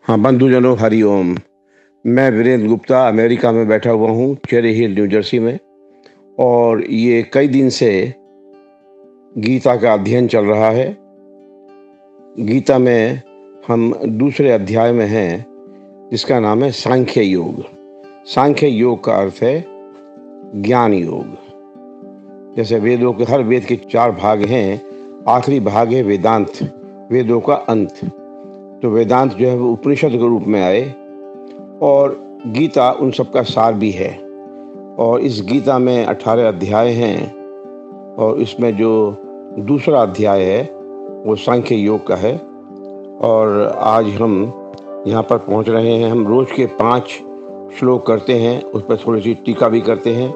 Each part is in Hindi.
हाँ बंधुजनों, हरिओम। मैं वीरेंद्र गुप्ता अमेरिका में बैठा हुआ हूँ, चेरी हिल न्यू जर्सी में। और ये कई दिन से गीता का अध्ययन चल रहा है। गीता में हम दूसरे अध्याय में हैं, जिसका नाम है सांख्य योग। सांख्य योग का अर्थ है ज्ञान योग। जैसे वेदों के हर वेद के 4 भाग हैं, आखिरी भाग है वेदांत, वेदों का अंत। तो वेदांत जो है वो उपनिषद के रूप में आए और गीता उन सब का सार भी है। और इस गीता में 18 अध्याय हैं और इसमें जो दूसरा अध्याय है वो सांख्य योग का है। और आज हम यहाँ पर पहुँच रहे हैं। हम रोज के 5 श्लोक करते हैं, उस पर थोड़ी सी टीका भी करते हैं।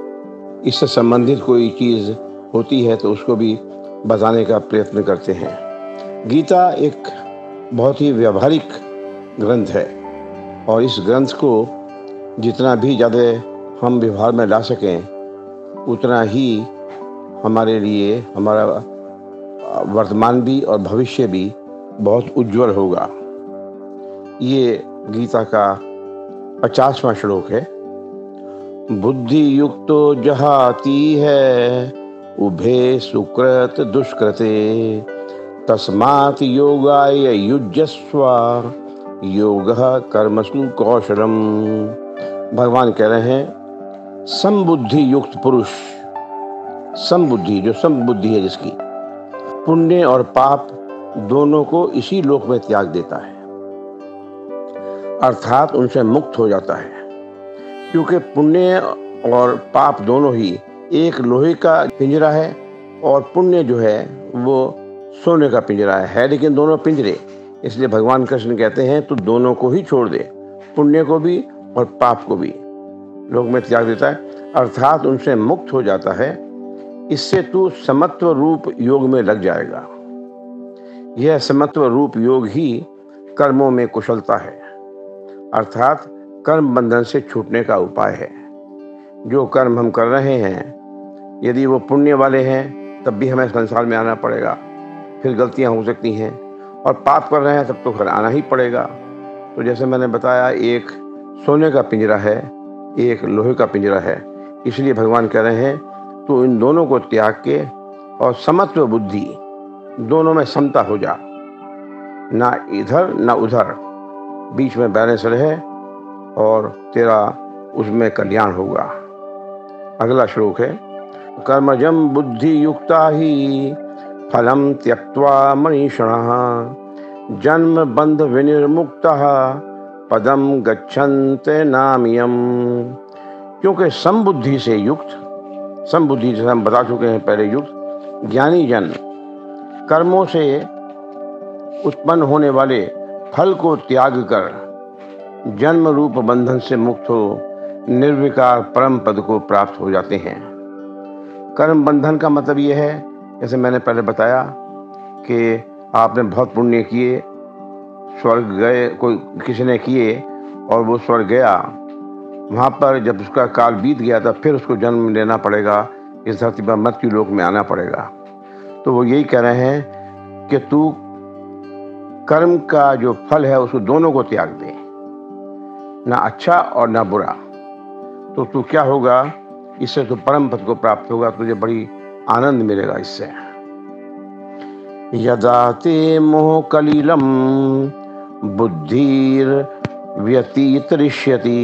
इससे संबंधित कोई चीज़ होती है तो उसको भी बताने का प्रयत्न करते हैं। गीता एक बहुत ही व्यावहारिक ग्रंथ है और इस ग्रंथ को जितना भी ज़्यादा हम व्यवहार में ला सकें उतना ही हमारे लिए, हमारा वर्तमान भी और भविष्य भी बहुत उज्जवल होगा। ये गीता का 50वां श्लोक है। बुद्धि युक्तो जहाती है उभे सुकृत दुष्कृते तस्मात् योगाय युज्यस्व योगः कर्मसु कौशलम। भगवान कह रहे हैं समबुद्धि युक्त पुरुष, समबुद्धि, जो समबुद्धि है जिसकी, पुण्य और पाप दोनों को इसी लोक में त्याग देता है, अर्थात उनसे मुक्त हो जाता है। क्योंकि पुण्य और पाप दोनों ही एक लोहे का पिंजरा है और पुण्य जो है वो सोने का पिंजरा है, लेकिन दोनों पिंजरे। इसलिए भगवान कृष्ण कहते हैं तू दोनों को ही छोड़ दे, पुण्य को भी और पाप को भी लोक में त्याग देता है, अर्थात उनसे मुक्त हो जाता है। इससे तू समत्व रूप योग में लग जाएगा। यह समत्व रूप योग ही कर्मों में कुशलता है, अर्थात कर्म बंधन से छूटने का उपाय है। जो कर्म हम कर रहे हैं, यदि वो पुण्य वाले हैं तब भी हमें संसार में आना पड़ेगा, फिर गलतियां हो सकती हैं। और पाप कर रहे हैं तब तो फिर आना ही पड़ेगा। तो जैसे मैंने बताया, एक सोने का पिंजरा है, एक लोहे का पिंजरा है। इसलिए भगवान कह रहे हैं तो इन दोनों को त्याग के और समत्व बुद्धि, दोनों में समता हो जा, ना इधर ना उधर, बीच में बैलेंस रहे और तेरा उसमें कल्याण होगा। अगला श्लोक है कर्मजं बुद्धि युक्ता ही फलम त्यक्त्वा मनीषिणः जन्म बंध विनिर्मुक्तः पदम गच्छन्ते नामियम्। क्योंकि समबुद्धि से युक्त, समबुद्धि जैसे हम बता चुके हैं पहले, युक्त ज्ञानी जन कर्मों से उत्पन्न होने वाले फल को त्याग कर जन्म रूप बंधन से मुक्त हो निर्विकार परम पद को प्राप्त हो जाते हैं। कर्म बंधन का मतलब ये है, जैसे मैंने पहले बताया कि आपने बहुत पुण्य किए, स्वर्ग गए, कोई किसी ने किए और वो स्वर्ग गया, वहाँ पर जब उसका काल बीत गया तब फिर उसको जन्म लेना पड़ेगा, इस धरती पर मृत्यु लोक में आना पड़ेगा। तो वो यही कह रहे हैं कि तू कर्म का जो फल है उसको दोनों को त्याग दे, ना अच्छा और ना बुरा। तो तू क्या होगा, इससे तो परम पद को प्राप्त होगा, तुझे बड़ी आनंद मिलेगा इससे। यदा ते मोह कलिलम बुद्धिर व्यतीतरिष्यति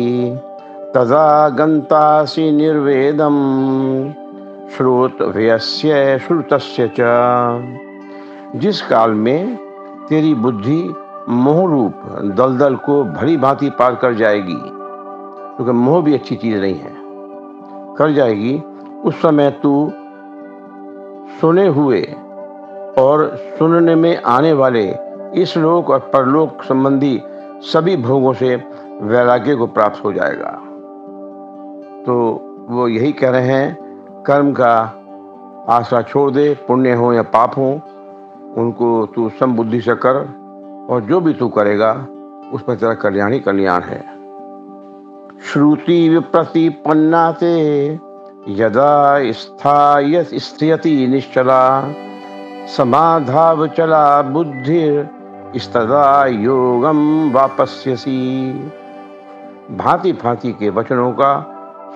तदा गंतासि निर्वेदम श्रोतव्यस्य श्रुतस्य च। जिस काल में तेरी बुद्धि मोह रूप दलदल को भली भांति पार कर जाएगी, क्योंकि मोह भी अच्छी चीज नहीं है, कर जाएगी, उस समय तू सुने हुए और सुनने में आने वाले इस लोक और परलोक संबंधी सभी भोगों से वैराग्य को प्राप्त हो जाएगा। तो वो यही कह रहे हैं, कर्म का आशा छोड़ दे, पुण्य हो या पाप हो, उनको तू समबुद्धि से कर और जो भी तू करेगा उसमें तेरा कल्याण ही कल्याण है। श्रुति विप्रतिपन्ना ते यदा स्थियति निश्चला समाधावचला बुद्धिर स्तदा योगम वापस्यसि। भांति भांति के वचनों का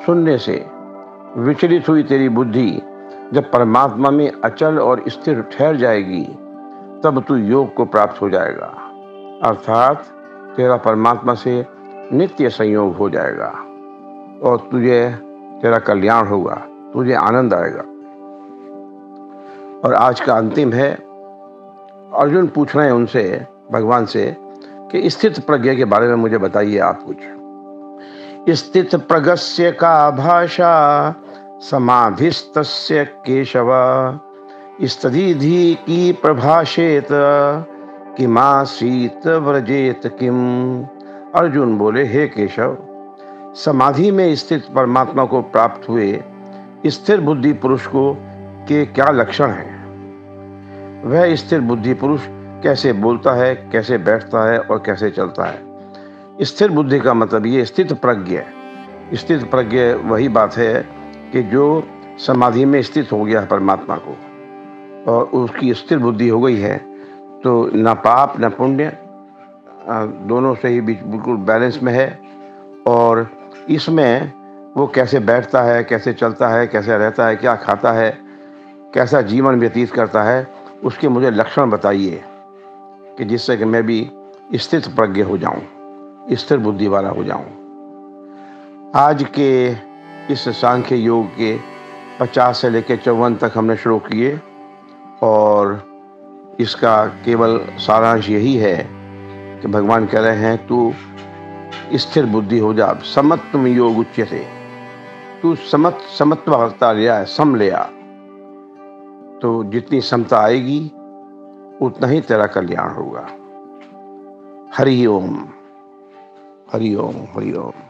सुनने से विचलित हुई तेरी बुद्धि जब परमात्मा में अचल और स्थिर ठहर जाएगी, तब तू योग को प्राप्त हो जाएगा, अर्थात तेरा परमात्मा से नित्य संयोग हो जाएगा और तेरा कल्याण होगा, तुझे आनंद आएगा। और आज का अंतिम है, अर्जुन पूछ रहे हैं उनसे, भगवान से, कि स्थित प्रज्ञ के बारे में मुझे बताइए आप कुछ। स्थित प्रज्ञस्य का भाषा समाधिस्तस्य केशव, स्तदीधि की प्रभाषेत किमासीत व्रजेत किम। अर्जुन बोले, हे केशव, समाधि में स्थित परमात्मा को प्राप्त हुए स्थिर बुद्धि पुरुष को के क्या लक्षण हैं? वह स्थिर बुद्धि पुरुष कैसे बोलता है, कैसे बैठता है और कैसे चलता है? स्थिर बुद्धि का मतलब ये स्थित प्रज्ञ। स्थित प्रज्ञ वही बात है कि जो समाधि में स्थित हो गया है परमात्मा को और उसकी स्थिर बुद्धि हो गई है, तो न पाप न पुण्य, दोनों से ही बीच बिल्कुल बैलेंस में है। और इसमें वो कैसे बैठता है, कैसे चलता है, कैसे रहता है, क्या खाता है, कैसा जीवन व्यतीत करता है, उसके मुझे लक्षण बताइए कि जिससे कि मैं भी स्थित प्रज्ञ हो जाऊं, स्थिर बुद्धि वाला हो जाऊं। आज के इस सांख्य योग के 50 से लेकर 54 तक हमने श्लोक किए और इसका केवल सारांश यही है कि भगवान कह रहे हैं, तू स्थिर बुद्धि हो जा। समत्व योग उच्यते, तू समत्वावस्था ले आ, सम ले आ। तो जितनी समता आएगी उतना ही तेरा कल्याण होगा। हरि ओम, हरि ओम, हरि ओम।